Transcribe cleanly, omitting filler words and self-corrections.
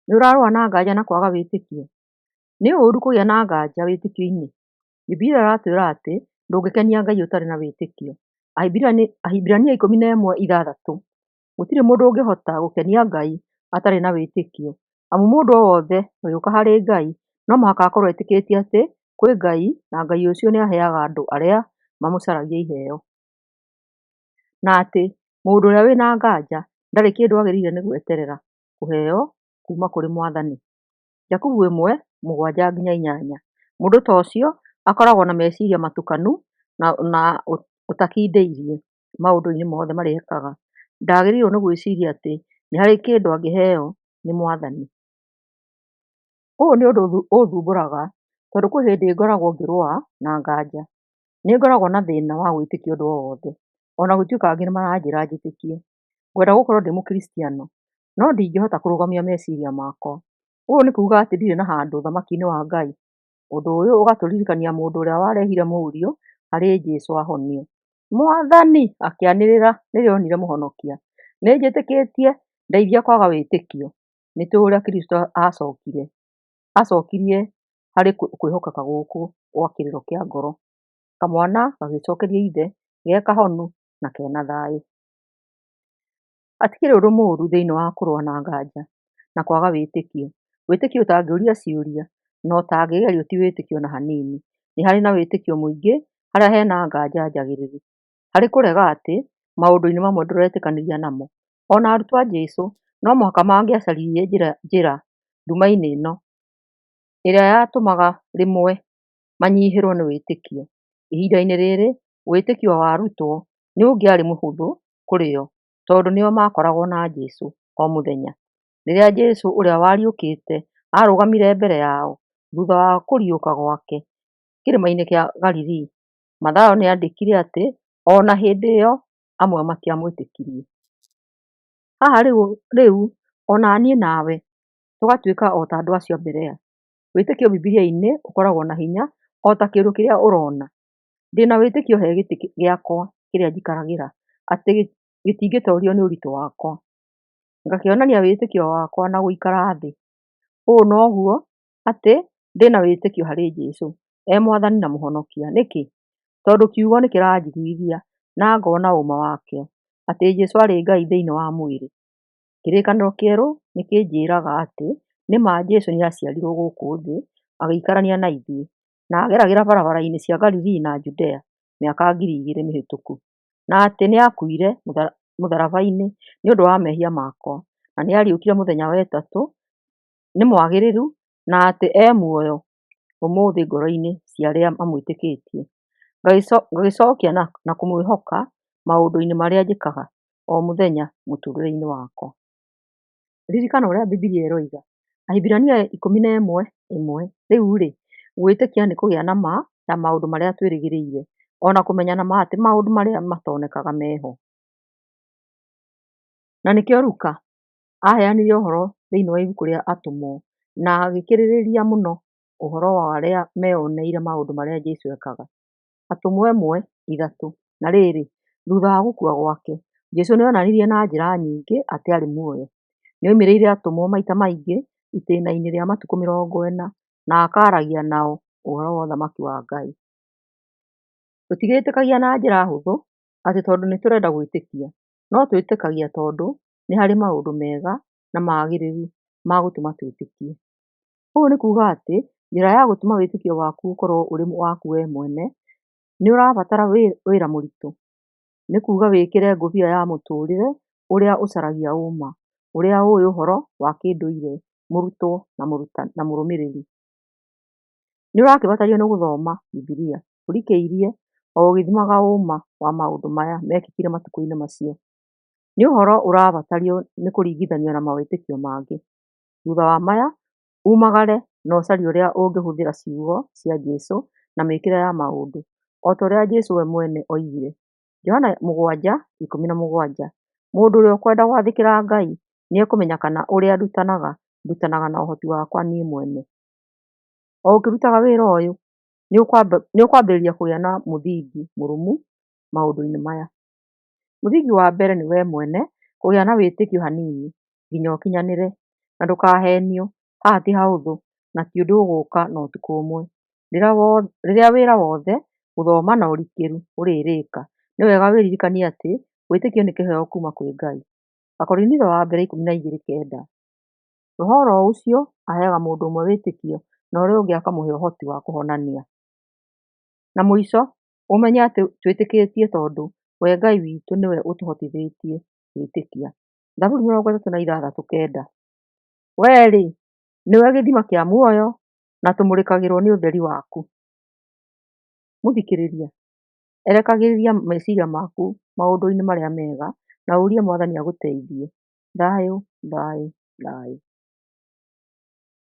Nĩũrarũa na nganja na kwaga wĩtĩkio? Nĩ ũũru kũgĩa na nganja wĩtĩkio-inĩ? Bibilia ĩratwĩra atĩ ndũngĩkenia Ngai ũtarĩ na wĩtĩkio. Ahibirania 11:6. Gũtirĩ mũndũ ũngĩhota gũkenia Ngai atarĩ na wĩtĩkio, amu mũndũ o wothe ũgĩũka harĩ Ngai no mũhaka akorwo etĩkĩtie atĩ kwĩ Ngai na Ngai ũcio nĩaheaga andũ arĩa mamũcaragia iheo, na atĩ mũndũ ũrĩa wĩna nganja ndarĩ kĩndũ agĩrĩire nĩ gweterera kũheo kuma kũrĩ Mwathani. Jakubu 1:7-8. Mũndũ ta ũcio akoragwo na meciria matukanu na ũtakindĩirie maũndũ-inĩ mothe marĩa ekaga. Ndagĩrĩirwo nĩ gwĩciria atĩ nĩ harĩ kĩndũ angĩheo nĩ Mwathani. Ũũ nĩ ũndũ ũthumbũraga tondũ kwĩ hĩndĩ ngoragwo ngĩrũa na nganja. Nĩngoragwo na thĩna wa gwĩtĩkia ũndũ o wothe, ona gũtuĩka angĩ nĩmaranjĩra njĩtĩkie. Ngwenda gũkorwo ndĩ mũkristiano, no ndingĩhota kũrũgamia meciria makwa. Ũũ nĩ kuuga atĩ ndirĩ na handũ ũthamaki-inĩ wa Ngai. Ũndũ ũyũ ũgatũririkania mũndũ ũrĩa warehire mũriũ harĩ Jesũ ahonio. "Mwathani!" akĩanĩrĩra rĩrĩa onire mũhonokia. "Nĩnjĩtĩkĩtie, ndeithia kwaga wĩtĩkio." Nĩ tũĩ ũrĩa Kristo acokirie harĩ kwĩhokeka gũkũ gwa kĩrĩro kĩa ngoro. Kamwana gagĩcokeria ithe ge kahonu na kena thayũ. Hatikĩrĩ ũndũ mũũru thĩinĩ wa kũrũa na nganja na kwaga wĩtĩkio. Wĩtĩkio ũtangĩũria ciũria na ũtangĩgerio ti wĩtĩkio ona hanini. Nĩ harĩ na wĩtĩkio mũingĩ harĩa hena nganja njagĩrĩru, harĩ kũrega atĩ maũndũ-inĩ mamwe ndũretĩkanĩria namo. Ona arutwo a Jesũ no mũhaka mangĩacaririe njĩra nduma-inĩ ĩno ĩrĩa yatũmaga rĩmwe manyihĩrwo nĩ wĩtĩkio. Ihinda-inĩ rĩrĩ wĩtĩkio wa arutwo nĩũngĩarĩ mũhũthũ kũrĩ o, tondũ nĩo makoragwo na Jesũ o mũthenya. Rĩrĩa Jesũ ũrĩa wariũkĩte arũgamire mbere yao thutha wa kũriũka gwake kĩrĩma-inĩ kĩa Galilii, Mathayo nĩandĩkire atĩ ona hĩndĩ ĩyo amwe matiamwĩtĩkirie. Haha rĩu ona niĩ nawe tũgatuĩka o ta andũ acio a Berea. Wĩtĩkio Bibilia-inĩ ũkoragwo na hinya o ta kĩndũ kĩrĩa ũrona. Ndĩna wĩtĩkio he gĩtĩ gĩakwa kĩrĩa njikaragĩra atĩ gĩtingĩtorio nĩ ũritũ wakwa. Ngakĩonania wĩtĩkio wakwa na gũikara thĩ. Ũũ noguo atĩ ndĩna wĩtĩkio harĩ Jesũ e Mwathani na Mũhonokia. Nĩkĩ? Tondũ kiugo nĩkĩranjiguithia na ngona ũma wakĩo atĩ Jesũ arĩ Ngai thĩinĩ wa mwĩrĩ. Kĩrĩkanĩro kĩerũ nĩkĩnjĩraga atĩ nĩma Jesũ nĩaciarirwo gũkũ thĩ agĩikarania na ithuĩ na ageragĩra barabara-inĩ cia Galilii na Judea mĩaka 2000 mĩhĩtũku, na atĩ nĩakuire mũtharaba-inĩ nĩũndũ wa mehia makwa na nĩariũkire mũthenya wa ĩtatũ nĩ mwagĩrĩru, na atĩ e muoyo ũmũthĩ ngoro-inĩ cia arĩa mamwĩtĩkĩtie. Ngagĩcokia na kũmwĩhoka maũndũ-inĩ marĩa njĩkaga o mũthenya mũtũrĩre-inĩ wakwa. Ririkana ũrĩa Bibilia ĩroiga, Ahibirania 11:1. Rĩu-rĩ, gwĩtĩkia nĩ kũgĩa na ma ya maũndũ marĩa twĩrĩgĩrĩire, ona kũmenya na ma atĩ maũndũ marĩa matonekaga meho. Na nĩkĩo Luka aheanire ũhoro thĩinĩ wa ibuku rĩa Atũmwo na agĩkĩrĩrĩria mũno ũhoro wa arĩa meyoneire maũndũ marĩa Jesũ ekaga. Atũmwo 1:3. Na rĩrĩ, thutha wa gũkua gwake, Jesũ nĩonanirie na njĩra nyingĩ atĩ arĩ muoyo. Nĩoimĩrĩire atũmwo maita maingĩ itĩĩna-inĩ rĩa matukũ 40 na akaragia nao ũhoro wa ũthamaki wa Ngai. Tũtigĩtĩkagia na njĩra hũthũ atĩ tondũ nĩtũrenda gwĩtĩkia, no twĩtĩkagia tondũ nĩ harĩ maũndũ mega na magĩrĩru ma gũtũma twĩtĩkie. Ũũ nĩ kuuga atĩ njĩra ya gũtũma wĩtĩkio waku ũkorwo ũrĩ waku we mwene nĩũrabatara wĩra mũritũ. Nĩ kuuga wĩkĩre ngũbia ya mũtũrĩre ũrĩa ũcaragia ũma, ũrĩa ũĩ ũhoro wa kĩndũire, mũrutwo na mũrũmĩrĩri. Nĩũrakĩbatario nĩ gũthoma Bibilia ũrikĩirie o ũgĩthimaga ũma wa maũndũ maya mekĩkire matukũ-inĩ macio. Nĩ ũhoro ũrabatario nĩ kũringithanio na mawĩtĩkio mangĩ. Thutha wa maya umagare na ũcarie ũrĩa ũngĩhũthĩra ciugo cia Jesũ na mĩĩkĩre ya maũndũ, o ta ũrĩa Jesũ we mwene oigire. Johana 7:17. Mũndũ ũrĩa ũkwenda gwathĩkĩra Ngai nĩekũmenya kana ũrĩa ndutanaga na ũhoti wakwa niĩ mwene. O ũkĩrutaga wĩra ũyũ nĩũkwambĩrĩria kũgĩa na mũthingi mũrũmu maũndũ-inĩ maya. Mũthingi wa mbere nĩ we mwene kũgĩa na wĩtĩkio hanini nginya ũkinyanĩre. na ndũkahenio, haha ti hahũthũ na ti ũndũ ũgũka na ũtukũ ũmwe. Rĩrĩa wĩra wothe, gũthoma na ũrikĩru ũrĩrĩka, nĩ wega wĩririkanie atĩ wĩtĩkio nĩ kĩheo kuuma kwĩ Ngai. Wakorintho wa mbere 12:9. Roho oro ũcio aheaga mũndũ ũmwe wĩtĩkio na ũrĩa ũngĩ akamũhe ũhoti wa kũhonania. Na mũico, ũmenye atĩ twĩtĩkĩtie tondũ we Ngai witũ nĩwe ũtũhotithĩtie gwĩtĩkia. Zaburi 36:9. Wee-rĩ, nĩwe gĩthima kĩa muoyo, na tũmũrĩkagĩrwo nĩ ũtheri waku. Mũthikĩrĩria, erekagĩrĩria meciria maku maũndũ-inĩ marĩa mega na ũrie Mwathani agũteithie. Thayũ, thayũ, thayũ.